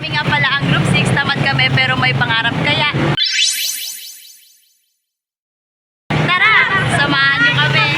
Kami nga pala ang Group 6, tamad kami pero may pangarap kaya. Tara, samahan niyo kami.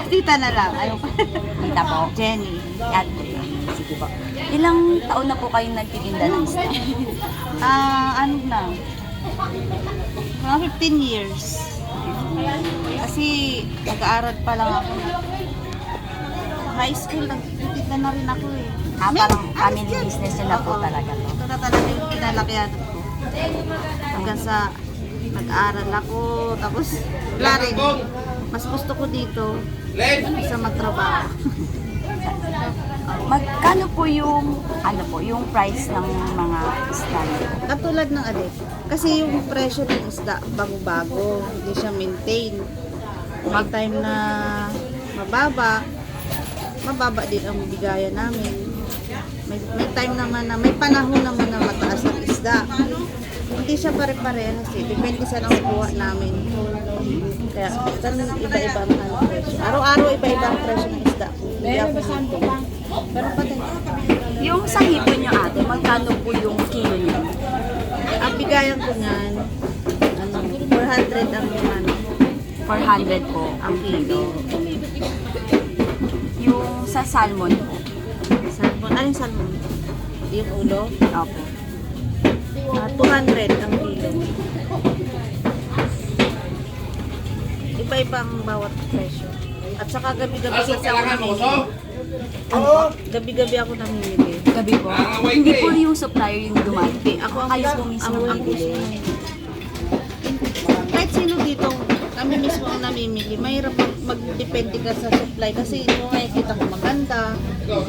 Tita na lang. Ayun pa. Tita po. Jenny. Yan. Sige po. Ilang taon na po kayong nagtitinda ng isda? Ano na? Mga 15 years. Kasi nag-aaral pa lang ako. High school, nagtitinda na rin ako eh. Parang family business nyo na po talaga to. Ito na talaga yung kinalakihan ko. Hanggang sa nag-aaral ako, tapos wala rin. Mas gusto ko dito sa magtrabaho. Magkano po yung yung price ng mga isda? Katulad ng adik. Kasi yung presyo ng isda bago-bago, hindi siya maintain. May time na mababa din ang bigayan namin. May time naman na may panahon naman na mataas ang isda. Hindi siya pare-parehas eh. Depende sa nakukuha namin. Kaya iba-iba ang presyo. Araw-araw iba-iba ang presyo ng isda. Hindi ako dito. Pero pa din. Yung sa hipon nyo ate, magkano po yung kilo nyo? Ang bigayan ko niyan, 400 ang 400 po ang kilo. Yung sa salmon po? Salmon. Ano yung salmon? Yung ulo? Opo. 200 ang kilo. Iba-iba ang bawat presyo. At saka gabi-gabi kasi ako namimili. Gabi-gabi ako namimili. Gabi po? Hindi po yung supplier yung dumati. Ako ang Kayo po mismo ang bili. Kahit sino dito, kami mismo ang namimili. Mahirap magdepende ka sa supply kasi kung makikita ko maganda, o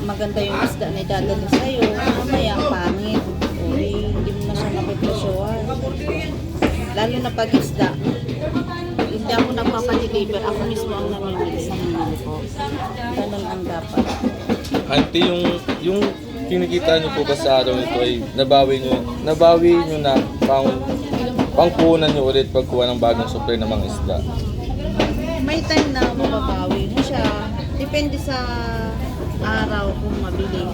maganda yung isda na idadali sa'yo, mamaya ang pangit. O hindi mo na siya mapipresyohan. Lalo na pag isda, hindi ako nagpapadeliver, ako mismo ang namimili. Ganun ang dapat. Auntie, yung kinikita niyo po ba sa araw nito ay nabawi niyo na pangpuhunan niyo ulit pagkuha ng bagong supply ng mga isda? May time na mababawi mo siya. Depende sa araw kung mabili.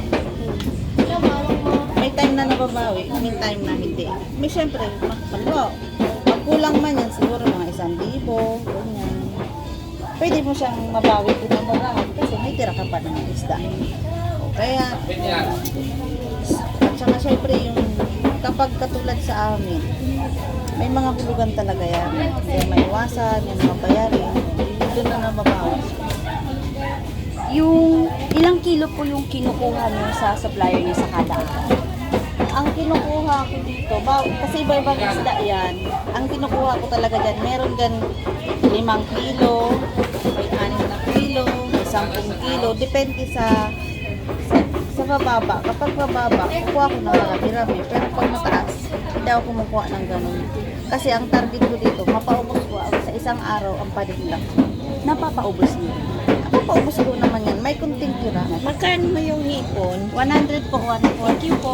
May time na nababawi, may time na hindi. May syempre, pag kulang man yan, siguro mga 1,000, ganyan. Pwede mo siyang mabawi kung ang marami kasi may tira ka pa ng isda. Kaya, at saka syempre yung kapag katulad sa amin, may mga hulugan talaga yan. May maiwasan, may mga bayarin, doon na nababawas. Yung ilang kilo po yung kinukuha niyo sa supplier niyo sa kada araw? Ang kinukuha ko dito, kasi iba-ibang isda yan, ang kinukuha ko talaga dyan, meron dyan 5 kilo, may 6 na kilo, may 10 kilo, depende sa bababa. Kapag bababa, kukuha ko ng marami-rami, pero pag mataas, hindi ako kumukuha ng ganun. Kasi ang target ko dito, mapaubos ko sa isang araw ang paninda. Napapaubos niyo? Napapaubos ko naman yan, may kunting tira. Magkano mo yung hipon? 100 po, 140. Thank you po.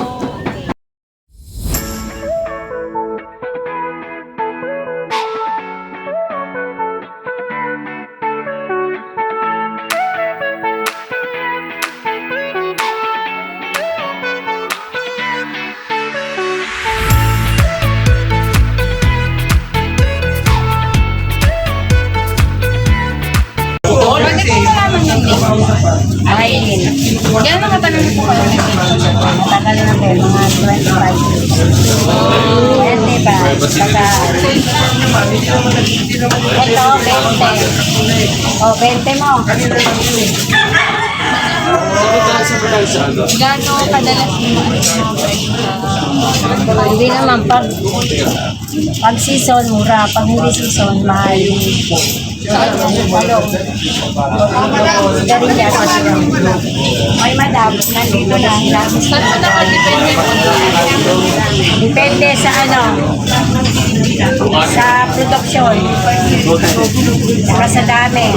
niyo po kayo nagtitinda? Matagal na po, mga 25 years. 20 ba? Saka, ito, 20. O, 20 mo. Gano'ng kadalas mo Hindi naman, pag season, mura. Pag hindi season, mahal. Talong. Garilya kasi. Ay, madam, nandito lang. Saan mo nakadepende po? Depende sa ano, sa production. Saka sa dami.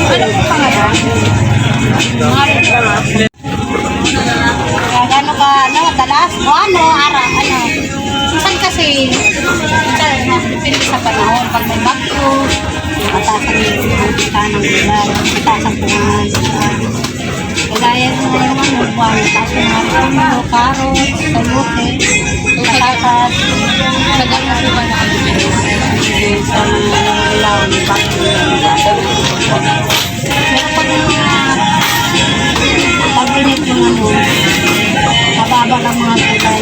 Ano po pangalan? Gano'n ka, ano, dalas, o ano, ano. Minsan kasi, depende sa panahon. Pag may bagyo, matasan yung kita ng ulan, matasan po nga. Kagaya na yung ano, buwan, matasan nga po, carrots, sayote, patatas. Sa gano'n po ba nakadepende? Sa ilaw, ni bagyo. Pero pag pag-init yung ano, mababa ng mga gulay.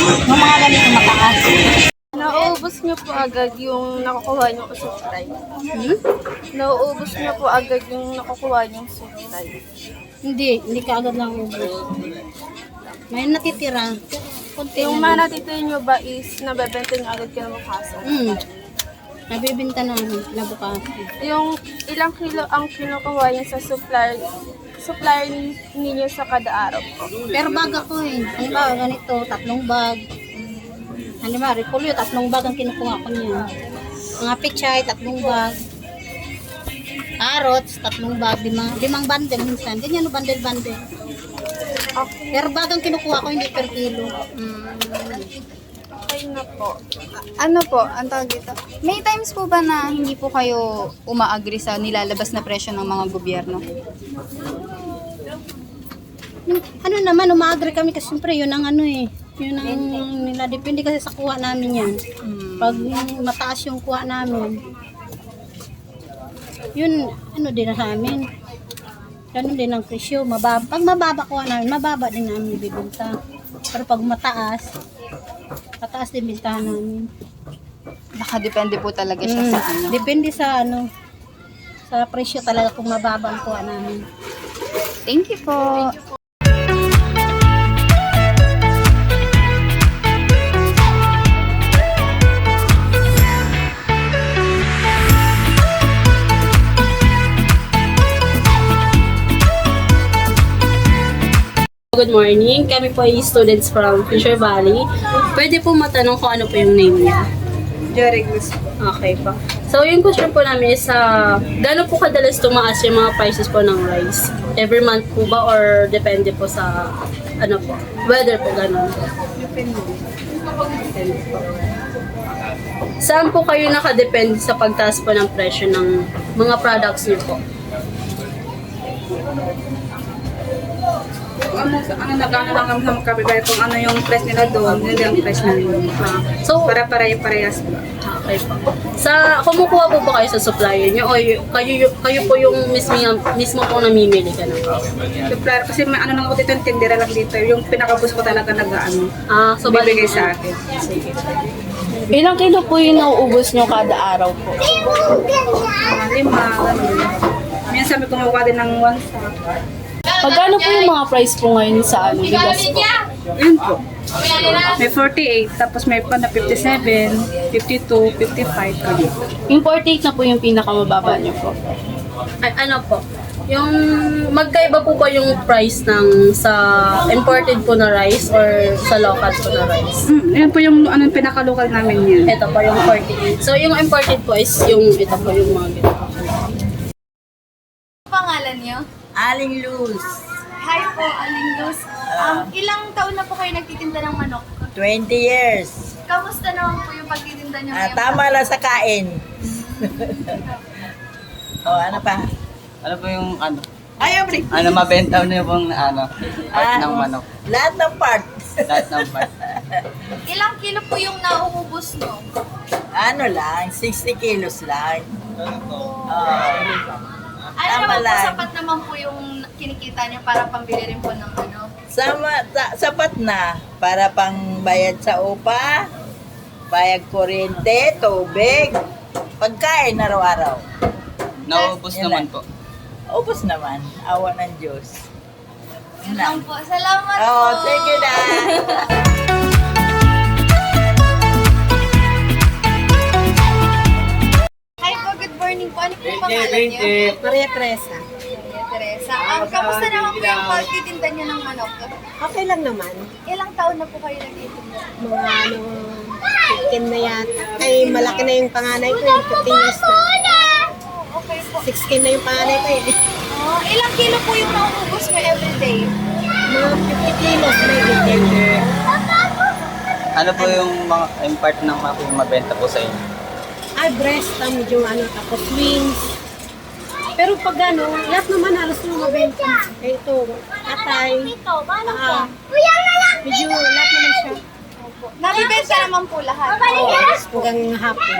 Yung mga ganito mataas. Nauubos niyo po agad yung nakukuha niyong supply. Nauubos niyo po agad yung nakukuha niyong supply. Hindi ka agad lang ubos. May natitira. Kunti Yung mga natitira niyo ba is nabebenta niyo agad kinabukasan? Nabibinta namin kinabukasan. Yung ilang kilo ang kinukuha niyo sa supplier ninyo sa kada araw po? Pero bag ako eh. Ano ba, ganito, 3 bag. Ano ba, repolyo, 3 bag ang kinukuha ko niya. Mga pichay, 3 bag. Carrots, 3 bag, 5 bundle minsan. Ganyan, bundle-bundle. Okay. Pero bag ang kinukuha ko, hindi per kilo. Okay na po. Ano po, ang tawag dito? May times po ba na hindi po kayo umaagri sa nilalabas na presyo ng mga gobyerno? Ano naman, umaagri kami kasi siyempre yun ang ano eh. Yun ang nila, depende kasi sa kuha namin yan. Pag mataas yung kuha namin, yun, ano din na sa amin. Ganun din ang presyo, mababa. Pag mababa kuha namin, mababa din namin bibenta. Pero pag mataas din bintahan namin. Nakadepende po talaga siya sa ano. Depende sa ano, sa presyo talaga kung mababa ang kuha namin. Thank you po. Good morning. Kami po ay students from Fisher Valley. Pwede po matanong kung ano po yung name niya. Jeric Luz. Okay po. So, yung question po namin is, gano'n po kadalas tumaas yung mga prices po ng rice? Every month po ba or depende po sa, ano po, weather po gano'n? Depende po. Saan po kayo nakadepende sa pagtaas po ng presyo ng mga products niyo po? Ano nagano lang kami sa magkabigay kung ano yung price nila doon, yun yung price namin. So, Para parehas ba? okay po. Sa kumukuha po ba kayo sa supplier niyo o kayo po yung mismo po namimili ka na? Supplier, kasi may ano lang ako dito, yung tindera lang dito. Yung pinakabus ko talaga nag-ano, So bibigay sa akin. Sige. Ilang kilo po yung nauubos niyo kada araw po? 5, ganun. Minsan may kumukuha din ng 1 sack. Magkano po yung mga price po ngayon sa ano, bigas po? Yun po. May 48, tapos may pa na 57, 52, 55, ganun. Importate na po yung pinakamababa niyo po. Ay, ano po? Yung magkaiba po ba yung price ng sa imported po na rice or sa local po na rice? Yun po yung ano, pinaka-local namin yun. Ito po yung 48. So yung imported po is yung ito po yung mga ganito. Pangalan niyo? Aling Luz, Hi po, Aling Luz. Ilang taon na po kayo nagtitinda ng manok? 20 years. Kamusta naman po yung pagtitinda niyo ngayon? Tama lang sa kain. Ano pa? Ano po yung ano? Ayaw, pre. Ano mabenta niyo pong ano? Part ng manok. Lahat ng parts. Lahat ng part. Ilang kilo po yung nauubos nyo? Ano lang, 60 kilos lang. Ano Tama naman po, lang. sapat naman po yung kinikita nyo para pambili rin po ng ano? Sapat na para pang bayad sa upa, bayad kuryente, tubig, pagkain araw-araw. Naubos Yan naman lang. po. Ubus naman, awa ng Diyos. Yun lang po. Salamat po. Oh, sige na. Hi po, good morning po. Ano po yung pangalan niyo? Maria Teresa. Teresa. Kamusta naman po yung pagtitinda niyo ng manok? Okay lang naman. Ilang taon na po kayo nagtitinda? Mga 15 na yata. Ay, malaki na yung panganay ko. Yung 15 years na. Okay po. 16 na yung panganay ko eh. Oh, ilang kilo po yung nauubos nyo everyday? Mga 50 kilos na yung Ano po yung mga yung part ng mga mabenta po sa inyo? Ay, breast, medyo tapos wings. Pero pag lahat naman halos na mabenta. Eh, ito, atay, medyo lahat naman siya. Nabibenta naman po lahat. Hanggang hapon.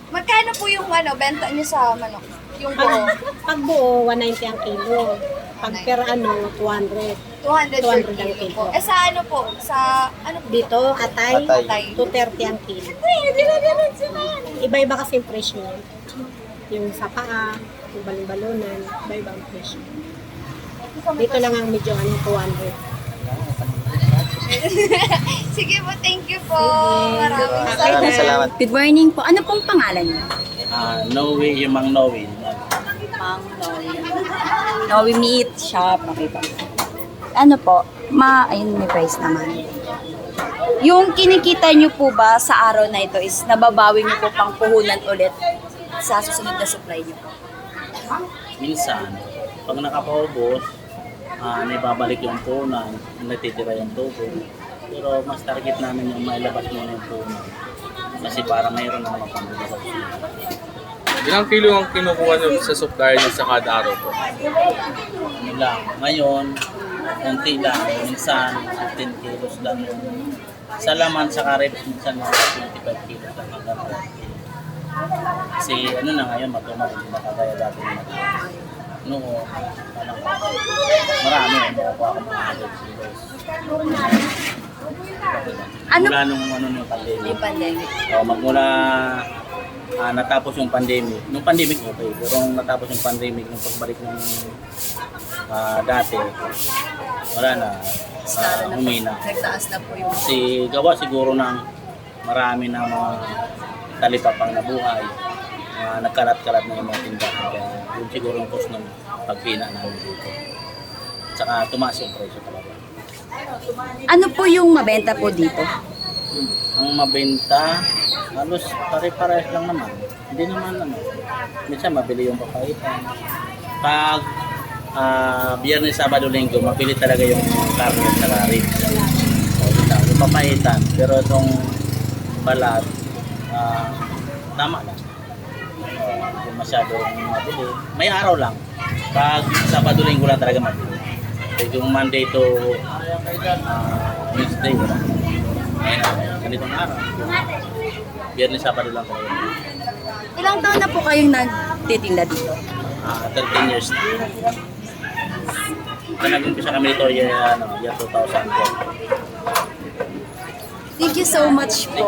Magkano po yung benta niyo sa manok? Yung buo? Pag buo, 190 ang kilo. Pag per 200. 200 per 200 ang kilo kilo. po. Eh sa ano po? Sa ano po? Dito, atay, Atay. 230 ang kilo. Iba-iba kasi yung presyo niya. Yung sa paa, yung balon-balonan, iba-iba ang presyo. Dito lang ang medyo 200. Sige po, thank you po. Maraming Maraming salamat. Good morning po. Ano pong pangalan niyo? Noe, yung Mang Noe. Noe Meat Shop. Okay po. Ano po? Ayun, may price naman. Yung kinikita niyo po ba sa araw na ito is nababawi niyo po pang puhunan ulit sa susunod na supply niyo po? Minsan, pag nakapaubos, naibabalik yung punan, natitira yung tubo. Pero mas target namin yung mailabas muna yung punan. Kasi para mayroon na naman pang sa susunod. Ilang kilo ang kinukuha nyo sa supplier nyo sa kada araw po? Ano lang, ngayon, konti lang, minsan 15 kilos lang. Sa laman, sa karibs, minsan mga 25 kilos lang hanggang 30. Kasi ano na ngayon, matumal, hindi na kagaya dati na noon, marami, makukuha ko mga 100 kilos. Mula nung yung pandemic. Yung pandemic. Magmula natapos yung pandemic. Nung pandemic okay, pero nung natapos yung pandemic, nung pagbalik ng dati, wala na, humina. Nagtaas na po yung... Kasi gawa siguro ng marami na mga talipapang na buhay, nagkalat-kalat na yung mga tindahan. Kaya yun siguro yung cost ng paghina namin dito. Tsaka tumaas yung presyo talaga. Ano po yung mabenta po dito? Ang mabenta, halos pare-pares lang naman. Hindi naman minsan mabili yung papaitan. Pag Biyernes, Sabado, Linggo, mabili talaga yung karne at ribs. Yung papaitan, pero itong balat, tama lang. Hindi masyadong mabili. May araw lang. Pag Sabado, Linggo lang talaga mabili. Yung Monday to Wednesday, wala. Ngayon, ganitong araw. Biyernes, Sabado lang talaga. Ilang taon na po kayong nagtitinda dito? 13 years na. Nag-umpisa kami ito year 2012. Thank you so much po.